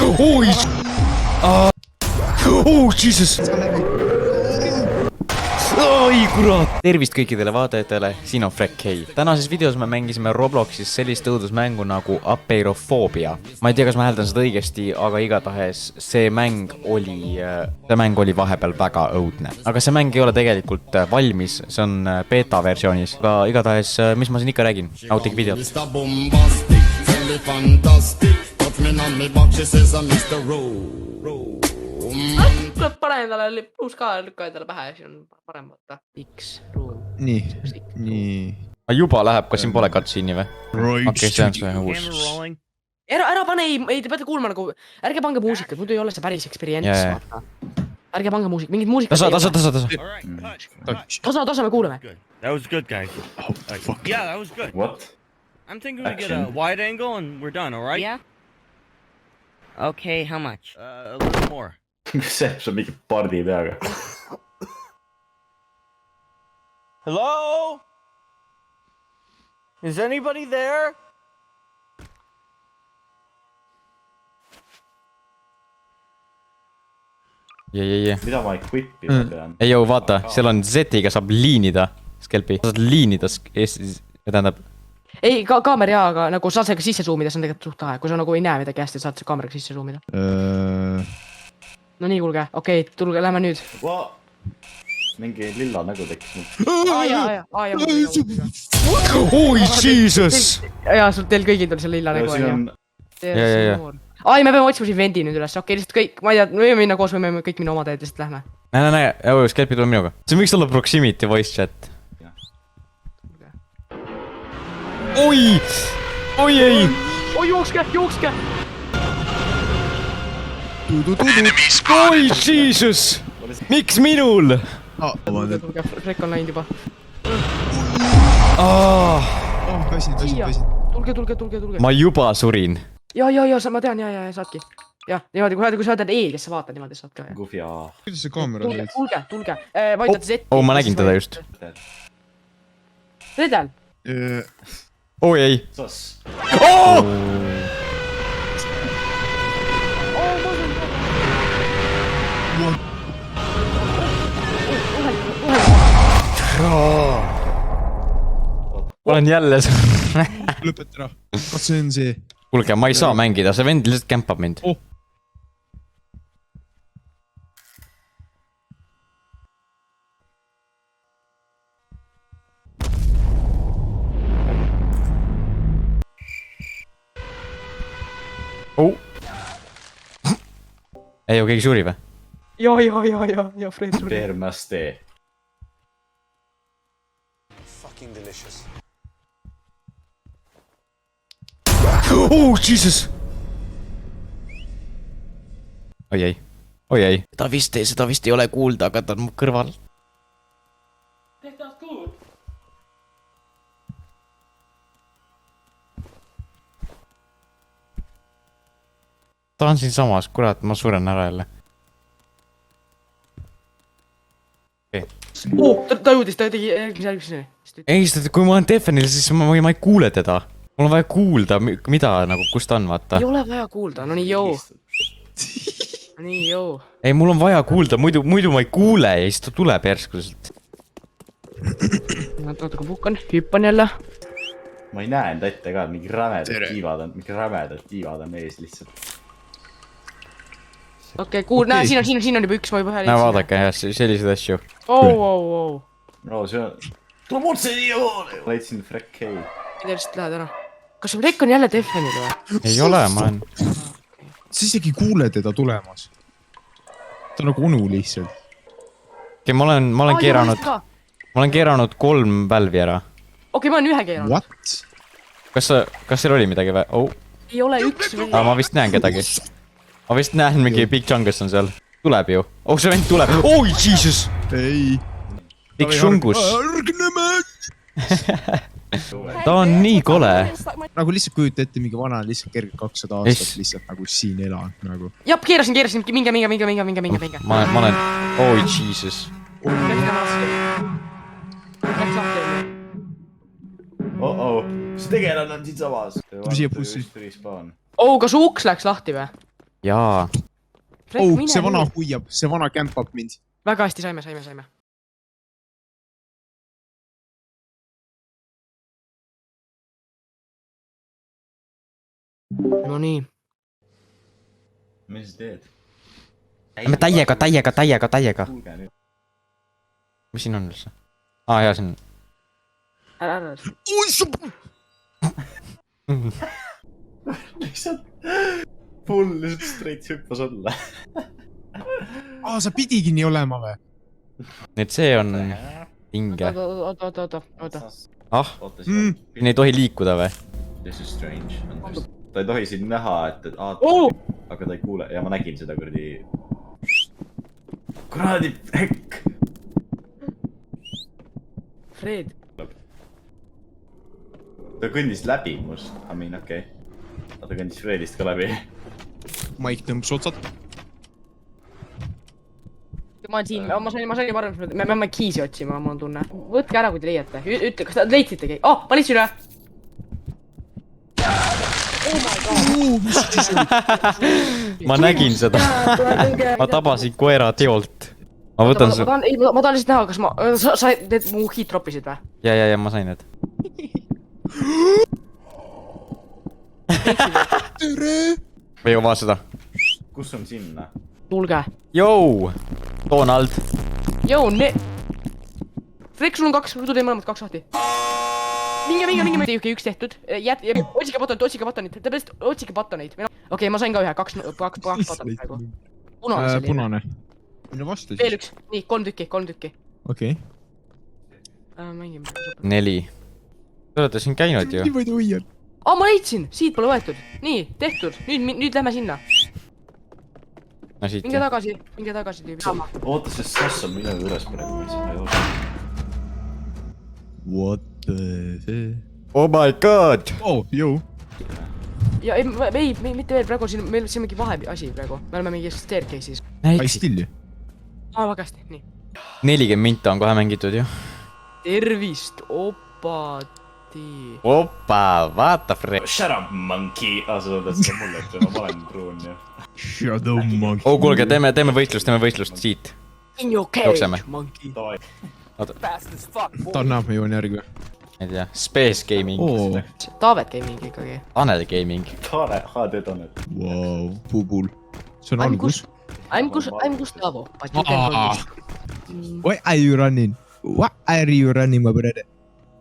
Oi! Oh, Jesus! Oi, kurat! Tervist kõikidele vaatajatele, siin on Frekkei. Tänases videos me mängisime Robloxis sellist õudusmängu nagu Apeirophobia. Ma ei tea, kas ma hääldan seda õigesti, aga igatahes see mäng oli vahepeal väga õudne. Aga see mäng ei ole tegelikult valmis, see on beta versioonis. Aga igatahes, mis ma siin ikka räägin? Nautige videot. Tuleb pane endale pluus ka lükka endale pähe ja siis on parem võtta. X-room. Nii. Juba läheb, kas siin pole cutscene'i või? Okei, see on see uus. Ära pane, ei te peate kuulma nagu, ärge pange muusikat, muidu ei ole see päris experience. Ärge pange muusik, mingid muusikat Tasa me kuuleme. That was good, guys. Yeah, that was good. What? I'm thinking we get a wide angle and we're done, alright? Yeah. Okay, how much? A little more. See on mingi pardi peaga. Hello? Is anybody there? Mida ma equipima pean? Ei joo, vaata, seal on Z-iga saab liinida Skelpi. Saad liinida, tähendab. Ei, kaamera jaa, aga nagu saad sellega sisse zoomida, see on tegelikult suht tahe. Kui sa nagu ei näe midagi hästi, saad kaameraga sisse zoomida. No nii, kuulge. Okei, tulge, lähme nüüd. Mingi lilla nägu tekkis. Oi, Jesus! Jaa, teil kõigil on seal lilla nägu. Ai, me peame otsima siin vendi nüüd üles. Okei, lihtsalt kõik, ma ei tea, me võime minna koos, me võime kõik minna oma teed, lihtsalt lähme. Näe, Skelpi tuleb minuga. See võiks olla proximity voice chat. Oi! Oi ei! Oi, jookske! Oi, Jesus! Miks minul? Frekk on läinud juba. Tulge. Ma juba surin. Ja, ma tean, ja, saadki. Jah, niimoodi, kui sa võtad kes sa vaatad, niimoodi saad ka. Kufja. Kuidas see kaamera teed? Tulge. Vajutad Z. Oh, ma nägin teda just. Redel. Oi ei. Sos. Oh! Olen jälle Lõpeta ära. Kas see on see? Kuulge, ma ei saa mängida, see vend lihtsalt kämpab mind. Ei ju, keegi suri või? Ja, Fred suri. Permaste. Fucking delicious. Oh, Jesus! Oi ei. Seda vist ei ole kuulda, aga ta on mu kõrval. Ta on siin samas, kurat, ma suren ära jälle. Ta jõudis, ta tegi järgmiseni. Ei, kui ma olen Defenil, siis ma ei kuule teda. Mul on vaja kuulda, mida, nagu, kus ta on, vaata. Ei ole vaja kuulda, no nii joo. Ei, mul on vaja kuulda, muidu ma ei kuule ja siis ta tuleb järskuselt. Oota, kui puhkan, hüppan jälle. Ma ei näe enda ette ka, mingi rämedad tiivad on ees lihtsalt. Okei, näe, siin on juba üks, ma juba ühe näe, vaadake, jah, sellised asju. No, see on... Tuleb otse nii poole! Leidsin Frekkei. Mida lihtsalt lähed ära? Kas Frekk on jälle Defenil või? Ei ole, ma olen... Sa isegi kuule teda tulemas. Ta on nagu onu lihtsalt. Okei, ma olen keeranud 3 välvi ära. Okei, ma olen ühe keeranud. What? Kas seal oli midagi või? Ei ole üks või... Ma vist näen kedagi. Ma vist näen mingi Big Chungus on seal. Tuleb ju. Oh, see vend tuleb. Oi, Jesus! Ei. Big Chungus. Ta on nii kole. Nagu lihtsalt kujuta ette mingi vana lihtsalt kerge 200 aastat lihtsalt nagu siin elan nagu. Jah, keerasin, minge. Ma olen... Oi, Jesus. See tegelane on siin samas. Tuli siia bussi. Oh, kas uks läks lahti või? jaa . oh , see vana huiab , see vana kämpab mind . väga hästi saime . no nii . mis sa teed ? Lähme täiega . kuulge nüüd . mis siin on üldse ? Jaa , siin ära . lihtsalt full lihtsalt straight hüppas alla . sa pidigi nii olema või ? nüüd see on hinge . oota . oota , siin ei tohi liikuda või ? this is strange . ta ei tohi siin näha , et aga ta ei kuule ja ma nägin seda kuradi . kuradi hekk . Fred . ta kõndis läbi must , I mean okei . ta kõndis Fredist ka läbi . Maik tõmbas otsad . ma olen siin , ma sain juba arvama , et me peame kiisi otsima , mul on tunne . võtke ära , kui te leiate . ütle , kas te leidsitegi ? ma leidsin üle . ma nägin seda . ma tabasin koera teolt . ma võtan su . ma tahan lihtsalt näha , kas ma , sa need mu hit troppisid või ? ja ma sain need . või oma seda . kus on sinna ? tulge . Jou , Donald . Jou , Flex , sul on 2 , ruudu teeme mõlemad 2 lahti . minge , üks tehtud . otsige buttonit , tõepoolest otsige buttoneid . okei , ma sain ka ühe , 2 buttonit praegu . punane . punane . mine vastu veel siis . 1 , nii 3 tükki . okei . mängime . 4 . Te olete siin käinud ju . niimoodi hoian . ma leidsin , siit pole võetud . nii , tehtud , nüüd lähme sinna . no siit . minge tagasi tüübi . oota , see sass on minu juures praegu , ma ei saa . What the ? Oh my god . oh , jõu . ja ei , mitte veel , praegu siin , meil siin mingi vaheasi praegu . me oleme mingi staircase'is . I still ju . väga hästi , nii . 40 minta on kohe mängitud ju . tervist , opati . opa , vaata Fred . Shut up , monkey . sa mõtled seda mulle , et ma olen truun ju . Shut up , monkey . oh kuulge , teeme võistlust siit . In your cage Jookseme. , monkey . ta näeb , ma jõuan järgi . ei tea , Space Gaming oo , Taavet Gaming ikkagi . Tanel Gaming . Tore , HD Donald . vau , puupul . see on algus . I'm Gustavo , but you can call me . Where are you running ? What are you running , my brother ?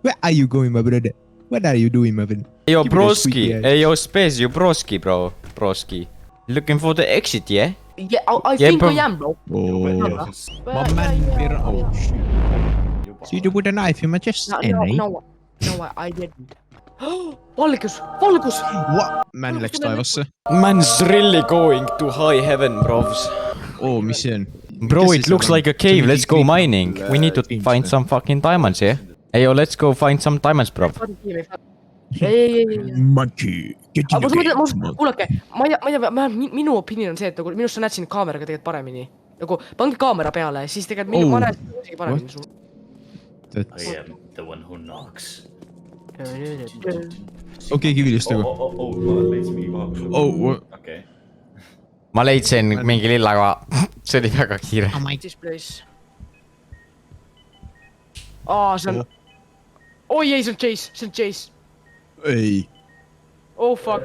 Where are you going , my brother ? What are you doing , my brother ? Ei yo Give me the broski , squeaky eye. ei yo Space , you broski bro , broski . Looking for the exit , yeah ? Yeah , I Yeah, think bro. I am , bro . oh , my man , oh shit . So you put a knife in my chest , Henry ? No , I didn't . valgus . What ? man läks taevasse . Man's really going to high heaven , bros . oo , mis see on ? Bro , it looks like a cave , let's go mining . We need to find some fucking diamonds , yeah ? Ei yo , let's go find some diamonds , bro . ei . Monkey , get in aga the ma cave . kuulake , ma ei tea , minu opinion on see , et nagu minu arust sa näed siin kaameraga tegelikult paremini . nagu pange kaamera peale , siis tegelikult ma näen seda isegi paremini . I am the one who knocks . okei , kivilist nagu . ma leidsin mingi koha , kus oh , okei . ma leidsin mingi lilla koha , see oli väga kiire . This place . see on . oi ei , see on Chase . ei . Oh fuck .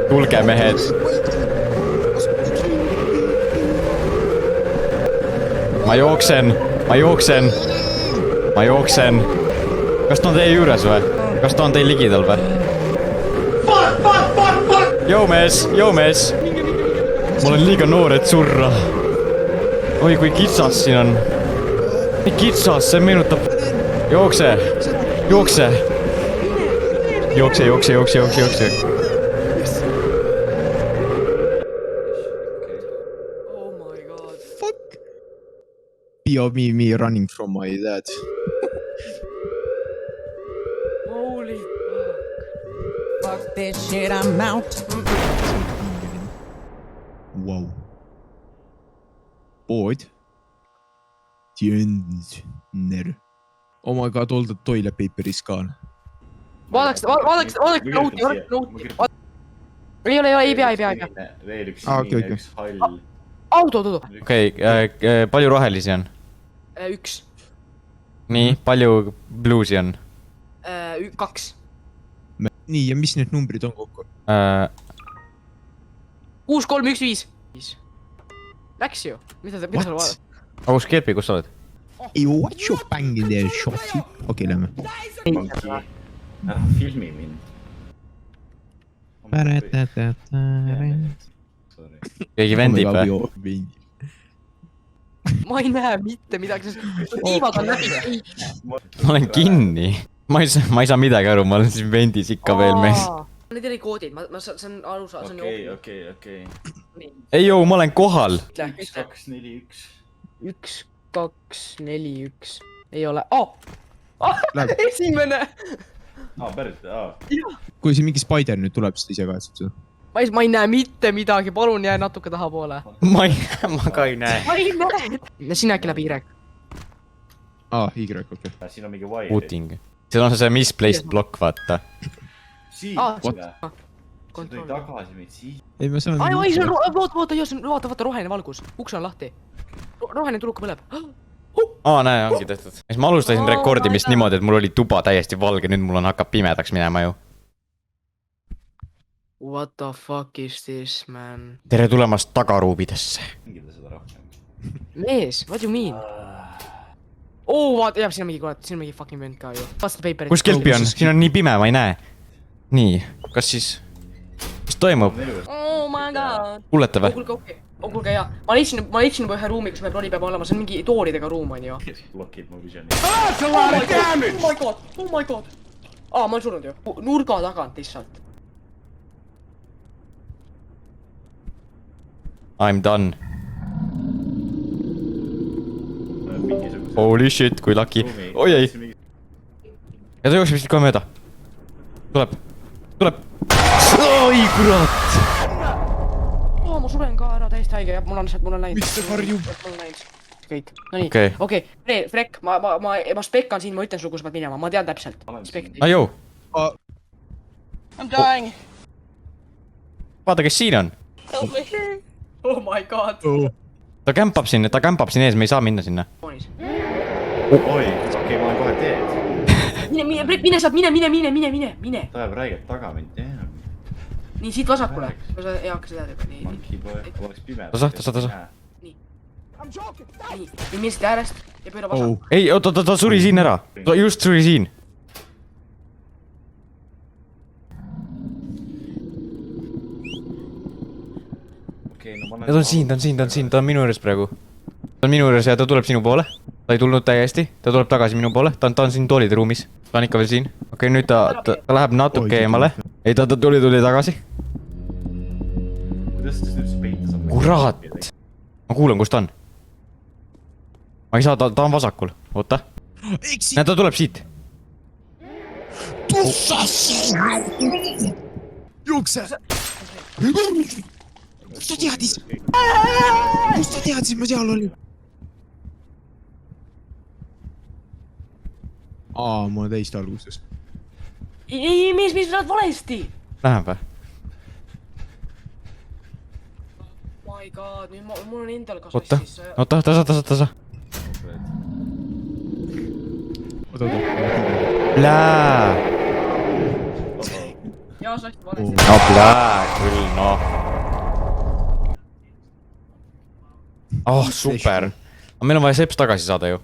tulge mehed . ma jooksen . kas ta on teie juures või ? kas ta on teil ligidal või ? Jou mees , ma olen liiga noor , et surra . oi , kui kitsas siin on . nii kitsas , see meenutab . jookse . Oh my god . Fuck . me running from my dad . Holy fuck . Fuck this shit, I'm out. Vau . pood. Tjönner. Oh my god, all the toilet paper is gone. vaadaks nooti. Ei ole, ei pea. veel üks Aa, okei, sinine, okei. üks hall. Auto. okei , palju rohelisi on ? Üks. nii , palju blue'i on ? 2. Nii, ja mis need numbrid on kokku? 6, 3, 1, 5. Läks ju. Mida sa vaatad? Aus Kepi , kus sa oled ? Ei, what you banging there, shot'i? Okei, lähme. Ära filmi mind . keegi vendib või ? Ma ei näe mitte midagi , sest tiivad on läbi . ma olen kinni . ma ei saa midagi aru , ma olen siin vendis ikka veel mees . Need oli koodid , see on aru saa , see on okei . ei joo , ma olen kohal . 1, 2, 4, 1 . 1, 2, 4, 1 ei ole . Läheb. Esimene . päriselt , kui siin mingi spider nüüd tuleb , siis ta ise kaetseb seda . ma ei näe mitte midagi , palun jää natuke tahapoole . ma ka ei näe . ma ei näe . Sina äkki läbi Y . Y , okei . siin on mingi wire . Puting . seal on see misplaced block , vaata . Siin , What? sa tõi tagasi meid siia . ei , ma saan . ai , see on , vaata , roheline valgus , uks on lahti . roheline tuluka põleb . näe , ongi tehtud . siis ma alustasin rekordimist niimoodi , et mul oli tuba täiesti valge , nüüd mul hakkab pimedaks minema ju . What the fuck is this , man ? tere tulemast tagaruumidesse . mängida seda rohkem . mees , what you mean ? vaata , jah , siin on mingi , kurat , siin on mingi fucking vend ka ju . vaata paper'it . kus Kelpi on ? siin on nii pime , ma ei näe . nii , kas siis , mis toimub ? Oh my god . kuulete või ? kuulge , okei . kuulge , jaa . ma leidsin juba ühe ruumi , kus meil roli peab olema , see on mingi toolidega ruum , onju . blokid mu visioni . Oh my god . ma olen surnud ju . nurga tagant lihtsalt . I m done . Holy shit , kui lucky . oi ei . ja ta jookseb vist kohe mööda . tuleb . oi kurat . ma suren ka ära , täiesti haige , jah , mul on läinud . Mis see karjub? mul on läinud . kõik , no nii , Okei. okei , Frek , ma spekkan siin , ma ütlen sulle , kus sa pead minema , ma tean täpselt . joo . I m dying . vaata , kes siin on . Help me . Oh my god . ta kämpab siin ees , me ei saa minna sinna . oi , okei , ma olen kohe teed . mine sealt , mine . ta ajab räigelt taga mind , nii , siit vasakule . ei hakka seda tegema , nii , monkey boy , oleks pime . Tasa. nii , mine siit äärest ja pööra vasak . ei , oota , ta suri siin ära . ta just suri siin . ta on siin , ta on minu juures praegu . ta on minu juures ja ta tuleb sinu poole . ta ei tulnud täiesti , ta tuleb tagasi minu poole , ta on siin toolide ruumis . ta on ikka veel siin . okei , nüüd ta läheb natuke eemale . ei , ta tuli tagasi . kuidas ta nüüd peitas on ? kurat . ma kuulan , kus ta on . ma ei saa , ta on vasakul , oota . näe , ta tuleb siit . jookse . kust ta teadis , ma seal olin ? ma olen täiesti alguses . ei , mees , sa oled valesti . Läheb või ? My god , nüüd mul on endal ka oota sassis . tasa . oota . plää . jaa , sa oled valesti . no plää küll , noh . oh , super . aga meil on vaja seps tagasi saada ju .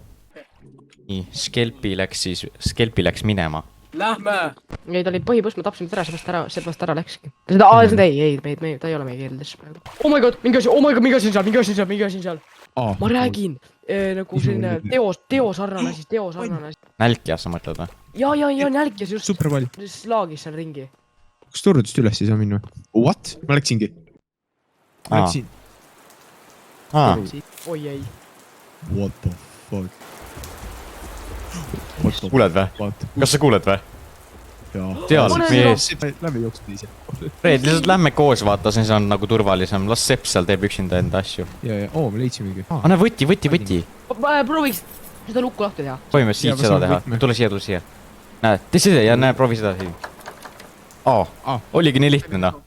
nii , Skelpi läks minema . Lähme . ei , ta oli põhipõst , ma tapsin ta ära , seepärast ära läkski . ei , ta ei ole meie keeldes praegu . Oh my god , mingi asi on seal . ma räägin , nagu selline teosarnane . nälkjas sa mõtled või ? ja nälkis just . super palju . slaagis seal ringi . kas turvadest üles ei saa minna ? What ? ma läksingi . Läksin . oi ei . What the fuck ? kuuled või ? kas sa kuuled või ? seal meie ees . Lähme jooksme ise . Fred , lihtsalt lähme koos , vaata , siis on nagu turvalisem . las Sepp seal teeb üksinda enda asju . ja , me leidsimegi . anna võti . prooviks seda lukku lahti teha . võime siit Ja, seda võtme. teha . tule siia . näed , tee seda ja näe , proovi seda siin . oligi nii lihtne , noh .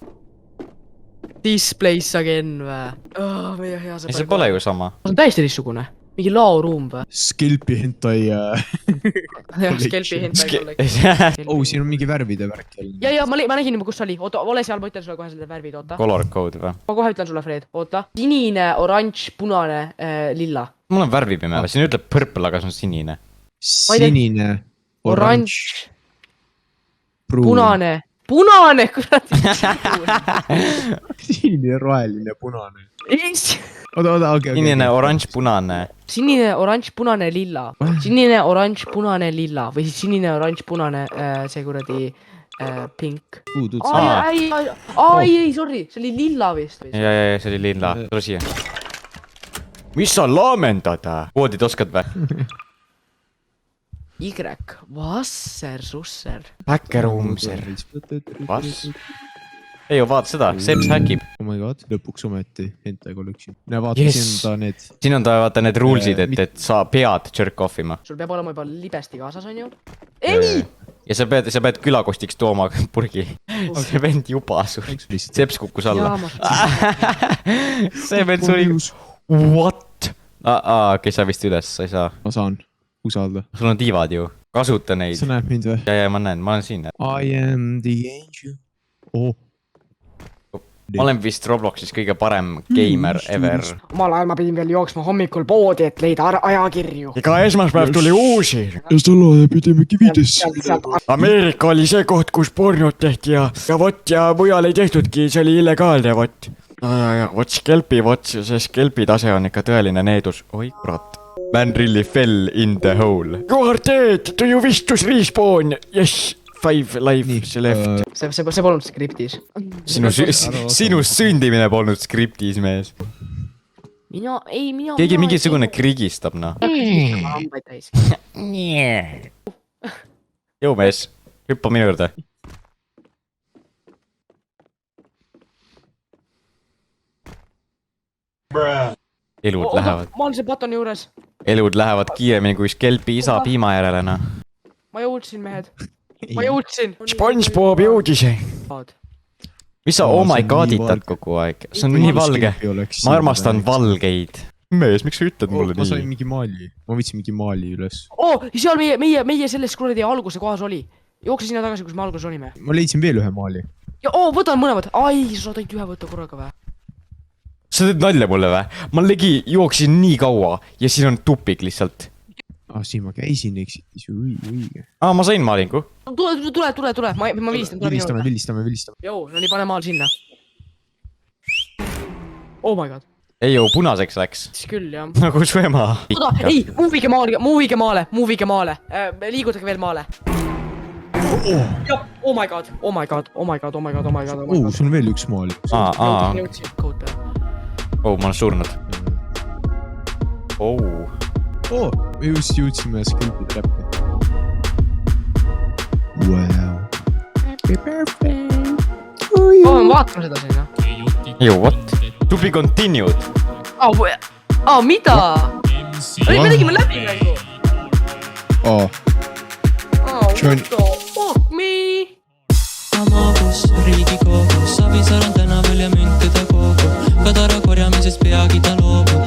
This place again vä ? meie hea see pole ju sama . see on täiesti teistsugune . mingi laoruum vä ? Skelpi hentai . jah , Skelpi hentai kolleeg . siin on mingi värvide värk jälle . ja ma nägin juba , kus see oli . oota , ole seal , ma ütlen sulle kohe selle värvid , oota . Color code või ? ma kohe ütlen sulle , Fred , oota . sinine , oranž , punane , lilla . mul on värvipime , siin ütleb purple , aga see on sinine . sinine , oranž , oranž , pruun . punane , kurat . sinine , roheline , punane . oota , okei . sinine , oranž , punane . sinine , oranž , punane , lilla . sinine , oranž , punane , lilla või siis sinine , oranž , punane , see kuradi pink . ei , sorry , see oli lilla vist . ja , see oli lilla . tule siia . mis sa laamendad ? koodid oskad või ? Y , Vasser , Susser . Backerumser . Vas ? ei , vaata seda , Seps häkib . oh my god , lõpuks ometi hentai collection . näe , vaata Yes. siin on ta need . siin on ta , vaata need rules'id , et sa pead jerk off ima . sul peab olema juba libesti kaasas , onju . ei ! ja sa pead külakostiks tooma purgi . see vend juba suri . Seps kukkus alla . see vend suri . What ? okei , sa vist üles , sa ei saa . ma saan , usalda . sul on tiivad ju , kasuta neid sa . näed mind või ? ja , ma näen , ma olen siin . I am the angel . oh , ma olen vist Robloxis kõige parem geimer ever . omal ajal ma pidin veel jooksma hommikul poodi , et leida ajakirju . iga esmaspäev tuli uusi . ja tol ajal pidimegi videosse . Ameerika oli see koht , kus pornot tehti ja vot ja mujal ei tehtudki , see oli illegaalne , vot . vot Skelpi , vot see Skelpi tase on ikka tõeline needus . oi kurat . Man really fell in the hole . You are dead , do you wish to respawn ? Yes , 5 lives left . see polnud skriptis . sinu sündimine polnud skriptis , mees . mina . keegi mingisugune krigistab , noh . hambaid täis . jõu , mees , hüppa minu juurde . elud lähevad , ma olen see patoni juures . elud lähevad kiiremini kui Skelpi isa piima järele , noh . ma jõudsin , mehed . ma jõudsin . SpongeBob jõudis . mis sa oh my god itad kogu aeg , see on nii valge . ma armastan valgeid . mees , miks sa ütled mulle ma sain nii ? mingi maali , ma võtsin mingi maali üles . seal meie selles kuradi alguse kohas oli . jookse sinna tagasi , kus me alguses olime . ma leidsin veel ühe maali . ja võtan mõlemad . ai , sa saad ainult ühe võtta korraga või ? sa teed nalja mulle või ? ma jooksin nii kaua ja siin on tupik lihtsalt . siin ma käisin , eksitis ju õige . ma sain maalingu . tule , ma vilistan , tule minu juurde . vilistame . joo , no nii , pane maal sinna . Oh my god , ei ju , punaseks läks . siis küll jah . nagu su ema . ei , move ige maale . liigutage veel maale . jah , oh my god , sul on veel üks maal . jõudsin , code peal . ma olen surnud . me just jõudsime Skelpi trappi . Wow . vaatame seda sinna . ju , what ? To be continued . mida ? me tegime läbi mängu . Join- What the fuck me ? Amagus, Riigikogus, Savisaar on tänaval ja müntide kogu. Kadara korjamisest peagi ta loobub.